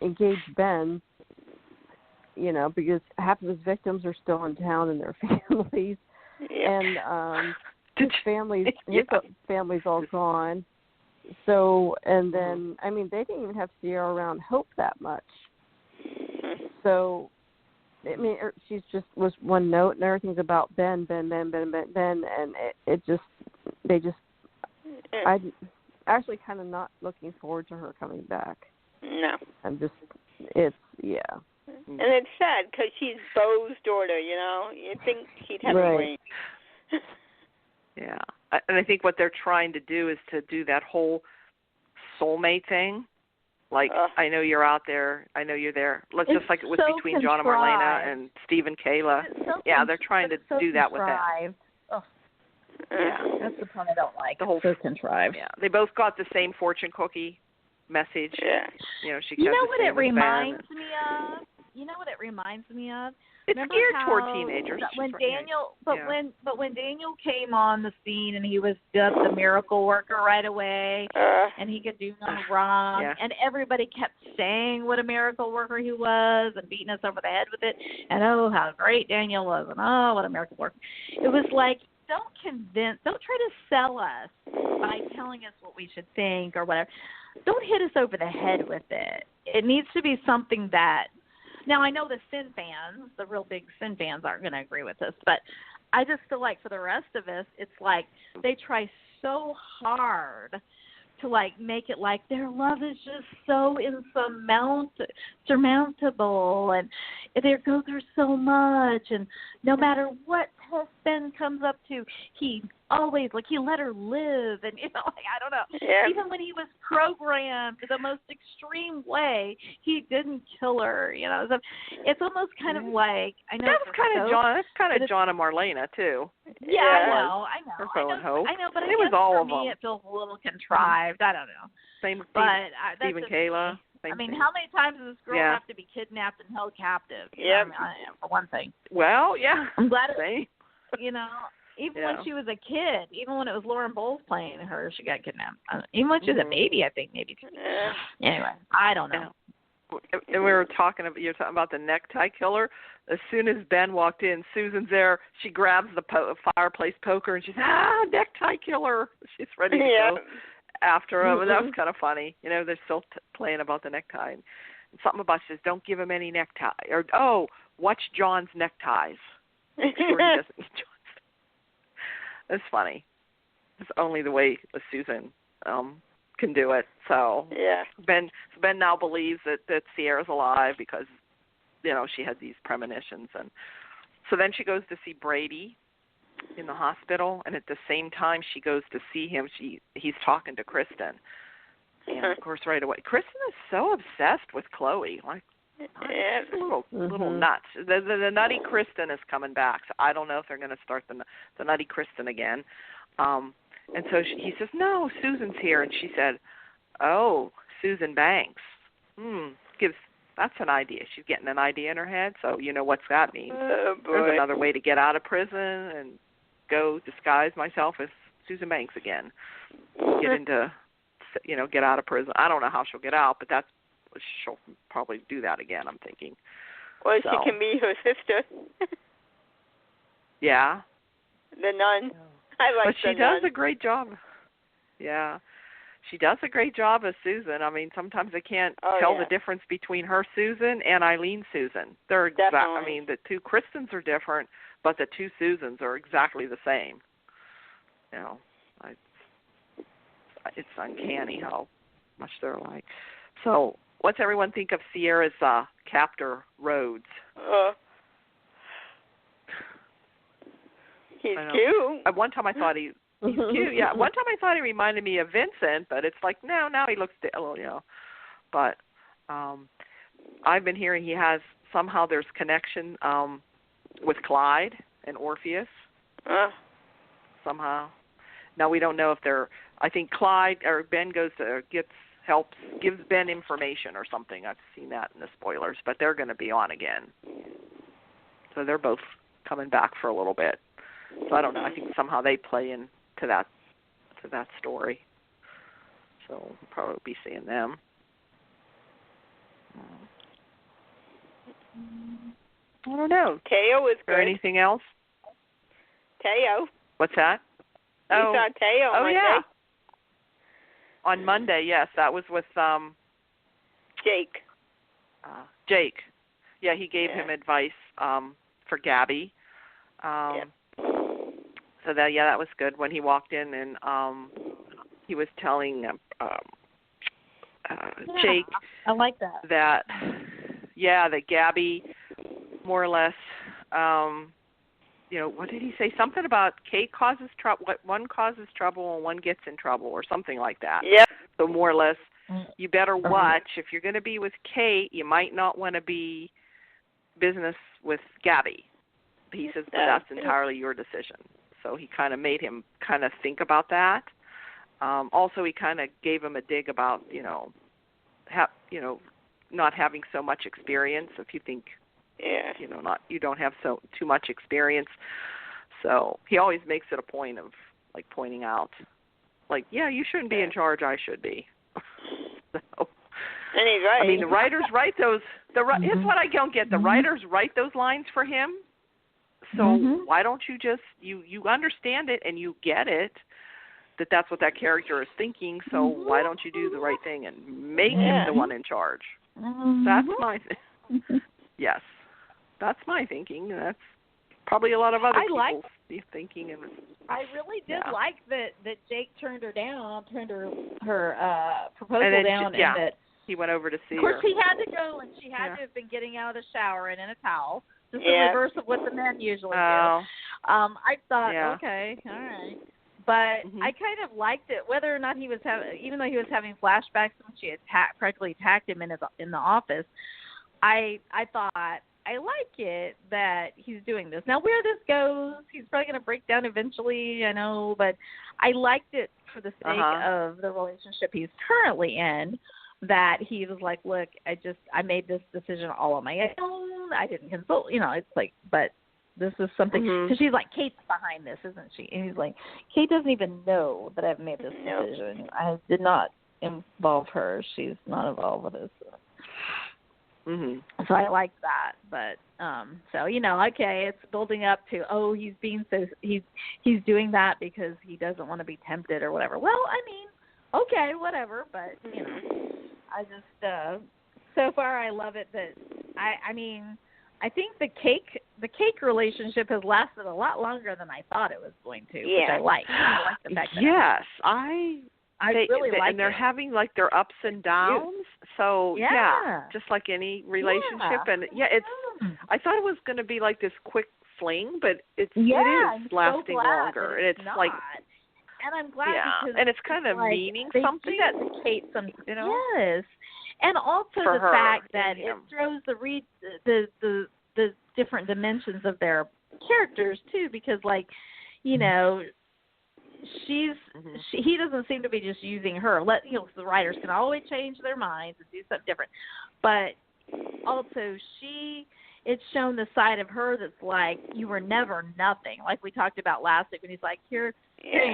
engage Ben. you know, because half of his victims are still in town and their families, and his family's all gone. So, and then I mean, they didn't even have Ciera around Hope that much. So, I mean, she's just was one note, and everything's about Ben, and I'm actually kind of not looking forward to her coming back. No. I'm just, it's, yeah. And it's sad because she's Beau's daughter, you know. You'd think he'd have a ring. Yeah. And I think what they're trying to do is to do that whole soulmate thing. Like, I know you're out there. I know you're there. Just like it was between John and Marlena and Steve and Kayla. Yeah, they're trying to do that with them. Oh. Yeah. That's the part I don't like. The whole so contrived. Yeah. They both got the same fortune cookie message. Yeah. You know, she You kept know the what same it as reminds Ben. me of? You know what it reminds me of? It's Remember geared toward how teenagers. When Daniel, yeah. when Daniel came on the scene and he was dubbed the miracle worker right away, and he could do no wrong, and everybody kept saying what a miracle worker he was and beating us over the head with it, and oh how great Daniel was, and oh what a miracle worker. It was like, don't try to sell us by telling us what we should think or whatever. Don't hit us over the head with it. It needs to be something that. Now, I know the Sin fans, the real big Sin fans, aren't going to agree with this, but I just feel like for the rest of us, it's like they try so hard to, like, make it like their love is just so insurmountable, and they go through so much, and no matter what test Ben comes up to, he always, like, he let her live, and, you know, like, I don't know. Yeah. Even when he was programmed the most extreme way, he didn't kill her, you know. So it's almost kind of like, I know that's kind of John and Marlena, too. Yeah, I know. Or Phil and Hope. I know, but it was all for of them. It feels a little contrived. I don't know. Same with Steve and Kayla. I mean, how many times does this girl have to be kidnapped and held captive? Yeah. For one thing. Well, yeah. I'm glad Same. You know, even when she was a kid, even when it was Lauren Bowles playing her, she got kidnapped. Even when she was a baby, I think maybe. Anyway, I don't know. And you're talking about the necktie killer. As soon as Ben walked in, Susan's there. She grabs the fireplace poker and she's, necktie killer. She's ready to go after him. And that was kind of funny. You know, they're still playing about the necktie. And something about she says, don't give him any necktie. Or, watch John's neckties. Make sure he doesn't eat John's. It's funny. It's only the way Susan can do it. So Ben now believes that Ciera's alive because, you know, she had these premonitions. And so then she goes to see Brady in the hospital, and at the same time she goes to see him, he's talking to Kristen. And of course right away, Kristen is so obsessed with Chloe. Like, it's a little nuts. The nutty Kristen is coming back. So I don't know if they're going to start the nutty Kristen again. And so he says, no, Susan's here. And she said, oh, Susan Banks. That's an idea. She's getting an idea in her head. So you know what's that mean. There's another way to get out of prison and go disguise myself as Susan Banks again. Get out of prison. I don't know how she'll get out, but she'll probably do that again, I'm thinking. Well, she can be her sister. Yeah. The nun. I like the nun. But she does a great job. Yeah. She does a great job as Susan. I mean, sometimes I can't tell the difference between her Susan and Eileen Susan. They're I mean, the two Kristens are different, but the two Susans are exactly the same. You know, it's uncanny how much they're alike. So, what's everyone think of Ciera's captor, Rhodes? He's cute. At one time I thought he's cute. Yeah, one time I thought he reminded me of Vincent, but it's like, no, now he looks, you know. But I've been hearing he has, somehow there's connection with Clyde and Orpheus. Somehow. Now, we don't know if I think Clyde or Ben gives Ben information or something. I've seen that in the spoilers, but they're going to be on again. So they're both coming back for a little bit. So I don't know. I think somehow they play into that story. So we'll probably be seeing them. I don't know. Teo was good. Or anything else? Teo. What's that? You saw Teo on Monday? Yeah. On Monday, yes. That was with Jake. Jake. Yeah, he gave him advice for Gabi. So that was good when he walked in and he was telling Jake. I like that. That Gabi more or less, what did he say? Something about Kate causes trouble. One causes trouble and one gets in trouble, or something like that. Yep. So more or less, you better watch. If you're going to be with Kate, you might not want to be business with Gabi. He says, but that's entirely your decision. So he kind of made him kind of think about that. Also, he kind of gave him a dig about, not having so much experience. If you think, you don't have too much experience. So he always makes it a point of pointing out, you shouldn't be in charge. I should be. So, and he's right. I mean, the writers write those. Here's what I don't get: the writers write those lines for him. So why don't you just you understand it and you get it that that's what that character is thinking? So why don't you do the right thing and make him the one in charge? That's my yes, that's my thinking. That's probably a lot of other people's thinking. And I really did like that Jake turned her proposal down, and that he went over to see her. Of course, he had to go, and she had to have been getting out of the shower and in a towel. Just the reverse of what the men usually do. I thought, okay, all right. But I kind of liked it, whether or not he was even though he was having flashbacks when she had practically attacked him in the office. I thought I like it that he's doing this. Now, where this goes, he's probably going to break down eventually, I know, but I liked it for the sake of the relationship he's currently in, that he was like, look, I made this decision all on my own. I didn't consult, it's like, but this is something, because she's like, Kate's behind this, isn't she? And he's like, Kate doesn't even know that I've made this decision. I did not involve her. She's not involved with this. So I like that, but okay, it's building up to he's being he's doing that because he doesn't want to be tempted or whatever. Well, I mean, okay, whatever, but I just so far I love it that I think the cake relationship has lasted a lot longer than I thought it was going to, which I like. I like the fact that I really like it. And they're having their ups and downs. So just like any relationship, and it's. I thought it was going to be like this quick fling, but it is lasting longer, and it's not. And I'm glad because and it's kind of meaning they something. Do that to Kate sometimes, Yes, and also the fact that it throws the different dimensions of their characters too, because he doesn't seem to be just using her. The writers can always change their minds and do something different, but also it's shown the side of her that's like, you were never nothing. Like we talked about last week when he's like, here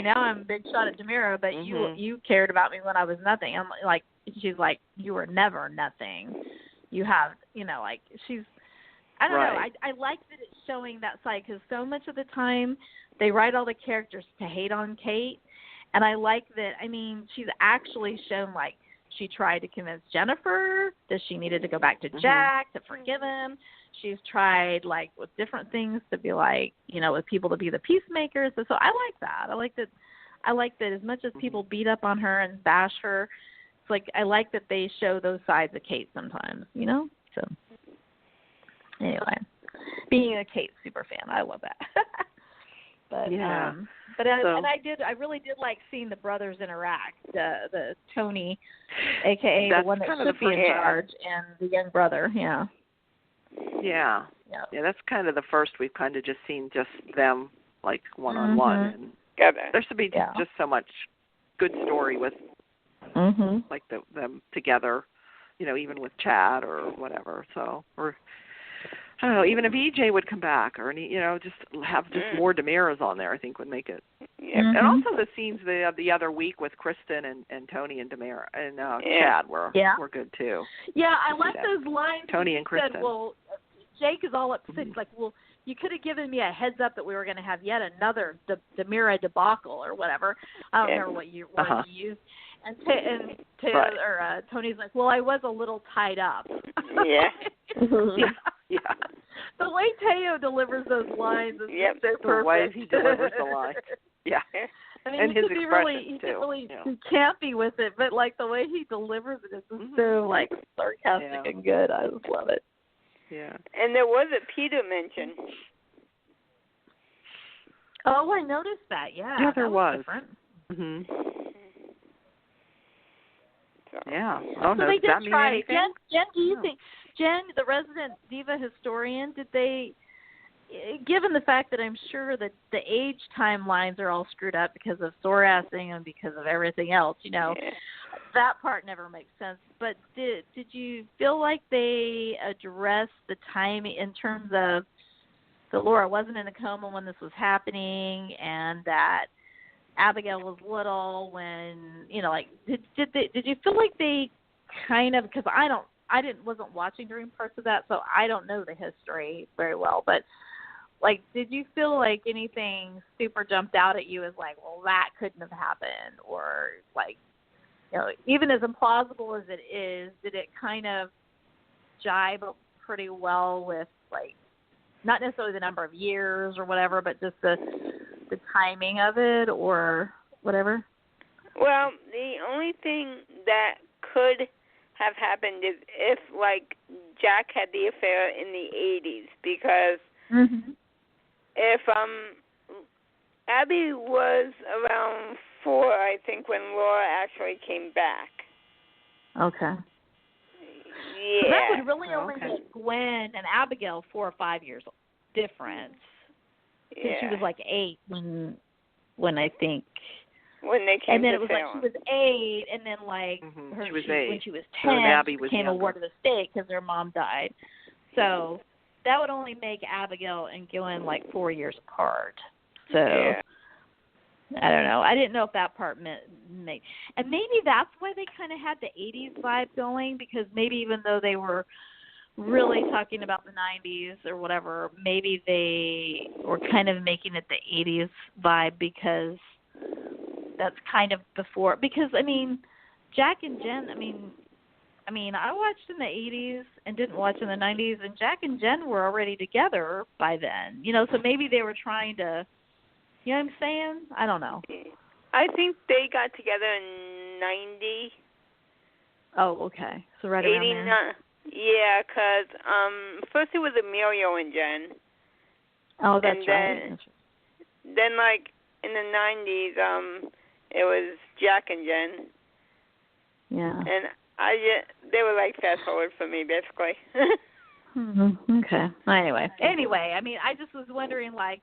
now I'm a big shot at Demira, but you cared about me when I was nothing. I'm like, she's like, you were never nothing. You have, she's, I don't know. I like that it's showing that side, because so much of the time they write all the characters to hate on Kate. And I like that, she's actually shown, she tried to convince Jennifer that she needed to go back to Jack to forgive him. She's tried, with different things to be with people to be the peacemakers. So I like that. I like that as much as people beat up on her and bash her, it's I like that they show those sides of Kate sometimes, So anyway, being a Kate super fan, I love that. But I really did like seeing the brothers interact. The Tony, aka the one that should be in charge, and the young brother. Yeah. That's kind of the first we've kind of just seen just them one-on-one. And there should be just so much good story with them together. Even with Chad or whatever. So I don't know, even if EJ would come back, or just have more Demiras on there, I think would make it. And also the scenes the other week with Kristen and Tony and Demira and Chad were good too. Yeah, I like those lines. Tony and Kristen. Said, well, Jake is all upset. He's like, well, you could have given me a heads up that we were going to have yet another Demira debacle or whatever. I don't remember what you used. And Tony's like, well, I was a little tied up. Yeah. Yeah. The way Teo delivers those lines is so perfect. The way he delivers the lines. Yeah. I mean, and he his could be expressions really campy with it, but like the way he delivers it is just so like sarcastic and good. I just love it. Yeah. And there was a Peter mention. Oh, I noticed that. Yeah. Yeah, there was. Different. Mhm. So. Yeah. Oh, so no, they does that did mean try. anything? Jen, do you think, Jen, the resident Diva historian, did they, given the fact that I'm sure that the age timelines are all screwed up because of Sorasing and because of everything else, you know, that part never makes sense. But did you feel like they addressed the time in terms of that Laura wasn't in a coma when this was happening, and that Abigail was little when, you know, like did you feel like they kind of, because wasn't watching during parts of that, so I don't know the history very well, but like, did you feel like anything super jumped out at you as like, well, that couldn't have happened, or like, you know, even as implausible as it is, did it kind of jibe pretty well with like, not necessarily the number of years or whatever, but just the timing of it or whatever? Well, the only thing that could have happened is if, like, Jack had the affair in the 80s, because if Abby was around 4, I think, when Laura actually came back. Okay. Yeah. So that would really only make Gwen and Abigail 4 or 5 years different. Yeah. Since she was like 8 when I think. When they came and then to it was Salem. like she was 8, and then like she was 8. When she was 10, Abby she was became younger. a ward of the state because her mom died. So that would only make Abigail and Gwen like 4 years apart. So I don't know. I didn't know if that part and maybe that's why they kind of had the 80s vibe going, because maybe even though they were really talking about the 90s or whatever, maybe they were kind of making it the 80s vibe because that's kind of before. Because I mean, Jack and Jen. I mean, I watched in the 80s and didn't watch in the 90s, and Jack and Jen were already together by then. You know, so maybe they were trying to. You know what I'm saying? I don't know. I think they got together in 90. Oh, okay. So right around 89. there. Yeah, because first it was Emilio and Jen. Oh, that's and right. Then, like, in the 90s, it was Jack and Jen. Yeah. And they were like fast forward for me, basically. Okay. Anyway, I mean, I just was wondering, like,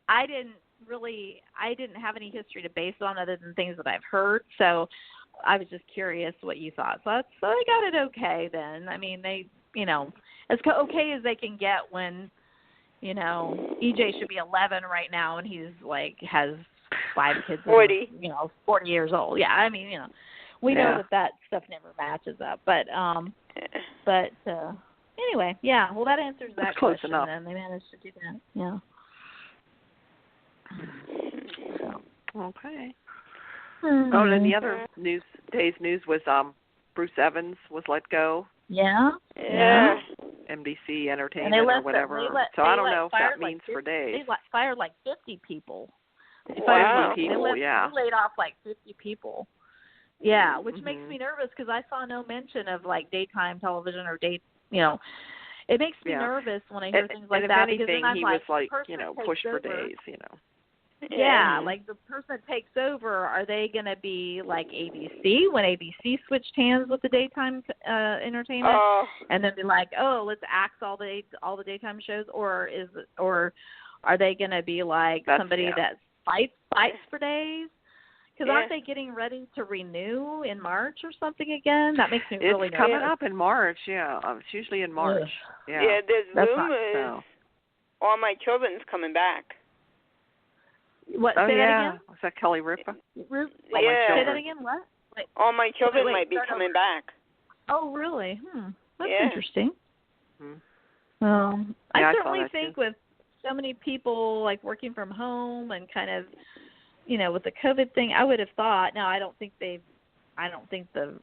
I didn't have any history to base it on other than things that I've heard, so I was just curious what you thought. So they got it okay then. I mean, they, you know, as okay as they can get when, you know, EJ should be 11 right now and he's like has 5 kids. 40. And, 40 years old. Yeah, I mean, we know that stuff never matches up. But anyway, well, that answers that That's close question. enough. And they managed to do that. Yeah. So. Okay. Oh, and then the other day's news was Bruce Evans was let go. Yeah. NBC Entertainment or whatever. I don't know if that means for days. They fired like 50 people. They laid off like 50 people. Yeah, which makes me nervous because I saw no mention of like daytime television or it makes me nervous when I hear things like and that. If anything, because then I'm he like, was like, pushed for days, Yeah, like the person that takes over, are they going to be like ABC when ABC switched hands with the daytime entertainment, and then be like, oh, let's axe all the daytime shows, or are they going to be like somebody that fights for days? Because aren't they getting ready to renew in March or something again? That makes me really nervous. It's coming up in March. Yeah, it's usually in March. Yeah, there's rumors. All My Children's coming back. What? Say that again? Was that Kelly Ripa? Say that again. What? Wait. All My Children might be coming back. Oh, really? That's interesting. I certainly think with so many people like working from home and kind of, with the COVID thing, I would have thought. Now, I don't think the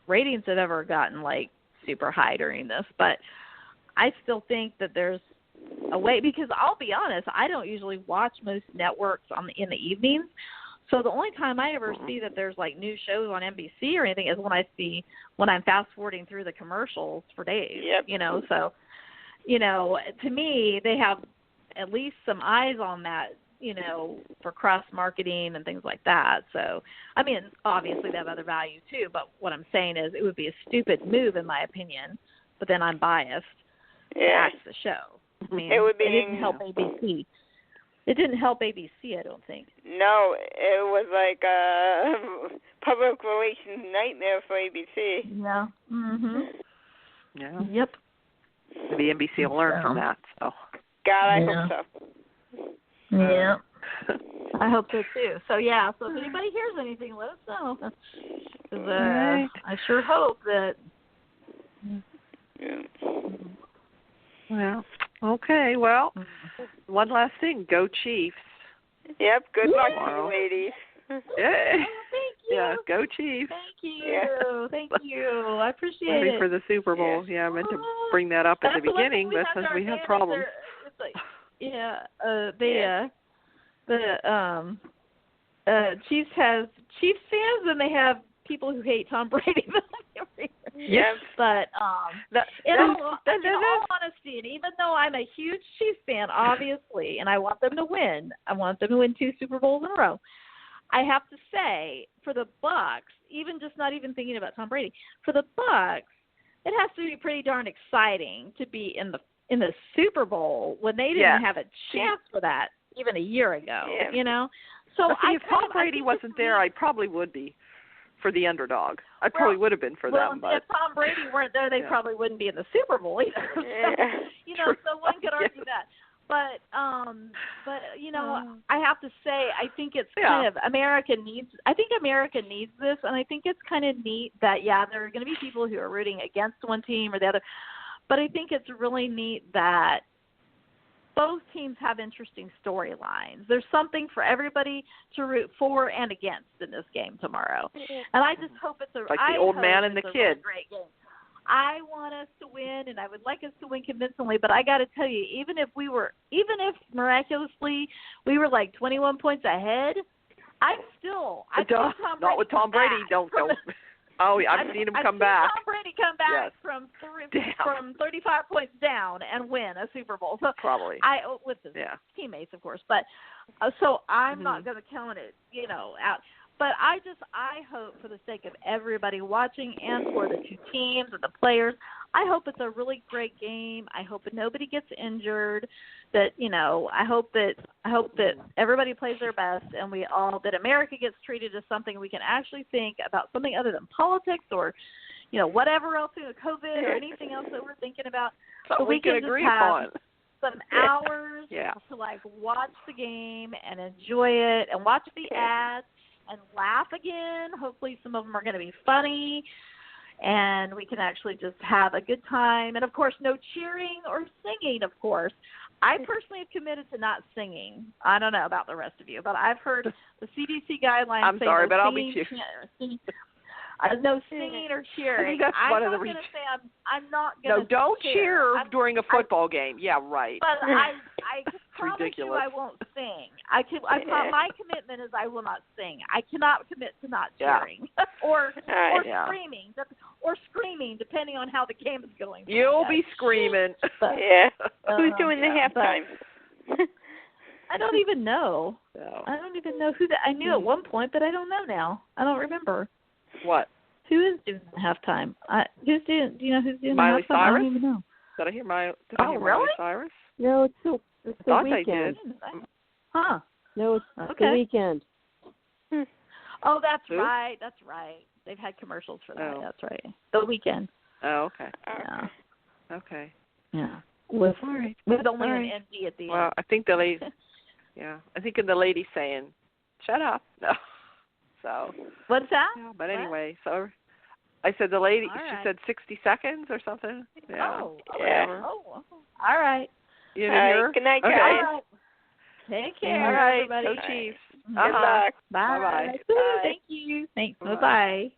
ratings have ever gotten like super high during this, but I still think that there's a way, because I'll be honest, I don't usually watch most networks in the evenings. So the only time I ever see that there's like new shows on NBC or anything is when I'm fast forwarding through the commercials for days. Yep. So, to me, they have at least some eyes on that, for cross-marketing and things like that. So, I mean, obviously they have other value too, but what I'm saying is it would be a stupid move in my opinion, but then I'm biased to axe the show. I mean, it didn't help ABC. It didn't help ABC, I don't think. No, it was like a public relations nightmare for ABC. Yeah. Yeah. Yep. Maybe NBC will learn from that. So. God, I hope so. Yeah. I hope so too. So yeah. So if anybody hears anything, let us know. 'Cause, I sure hope that. Yeah. Well. Okay. Well, one last thing. Go Chiefs. Yep. Good luck to you, ladies. Yeah. Thank you. Yeah. Go Chiefs. Thank you. Yeah. Thank you. I appreciate Ready it. for the Super Bowl. Yeah, I meant to bring that up at the beginning, but since we have problems. It's like, Chiefs has Chiefs fans, and they have people who hate Tom Brady. Yes. But in all honesty, and even though I'm a huge Chiefs fan, obviously, and I want them to win, 2 Super Bowls in a row, I have to say, for the Bucs, not even thinking about Tom Brady, for the Bucs, it has to be pretty darn exciting to be in the Super Bowl when they didn't have a chance for that even a year ago. So if Tom Brady wasn't there, I probably would be for the underdog. I probably would have been for them. But if Tom Brady weren't there, they probably wouldn't be in the Super Bowl either. So one could argue that. But I have to say, I think it's kind of America needs this, and I think it's kind of neat that there are going to be people who are rooting against one team or the other, but I think it's really neat that both teams have interesting storylines. There's something for everybody to root for and against in this game tomorrow, and I just hope it's like the old man and the kid. Really great game. I want us to win, and I would like us to win convincingly, but I got to tell you, even if miraculously we were like 21 points ahead, I don't. Not with Tom Brady. Don't go. Oh, I've seen him come back. Tom Brady come back from 35 points down and win a Super Bowl. So probably. With his teammates, of course, but so I'm not going to count it, out. But I hope, for the sake of everybody watching and for the two teams and the players, I hope it's a really great game. I hope that nobody gets injured. That I hope that everybody plays their best, and that America gets treated as something we can actually think about, something other than politics or, whatever else, COVID or anything else that we're thinking about. So we can agree upon. Some hours to watch the game and enjoy it and watch the ads. And laugh again. Hopefully some of them are going to be funny, and we can actually just have a good time. And, of course, no cheering or singing, of course. I personally have committed to not singing. I don't know about the rest of you, but I've heard the CDC guidelines I'm say sorry, no but I'll singing, be cheering. no singing or cheering. I think that's one of the reasons. I'm not going to No, don't cheer during a football game. Yeah, right. But I promise ridiculous. you I won't sing. My commitment is I will not sing. I cannot commit to not cheering or screaming, depending on how the game is going. You'll be screaming. But, who's doing the halftime? I don't even know. No. I don't even know who that. I knew at one point, but I don't know now. I don't remember. What? Who is doing the halftime? Who's doing? Do you know who's doing Miley the halftime? Cyrus? I don't even know. Did I hear Miley Cyrus? No, it's the thought weekend. They did. Huh? No, it's the weekend. Oh, that's Who? right. That's right. They've had commercials for that. Oh. That's right. The weekend. Oh, okay. Yeah. Okay. Yeah. With only an MD at the end. Well, I think the lady. I think the lady's saying, "Shut up." No. So. What's that? Yeah, but anyway, so I said the lady. All She right. said 60 seconds or something. Yeah. Oh, whatever. oh, all right. You didn't hear? Good night, Okay. guys. All right. Take care, All right. everybody. Go Chiefs. Good luck. Bye. Bye-bye. Bye. Thank you. Thanks. Bye-bye. Bye-bye.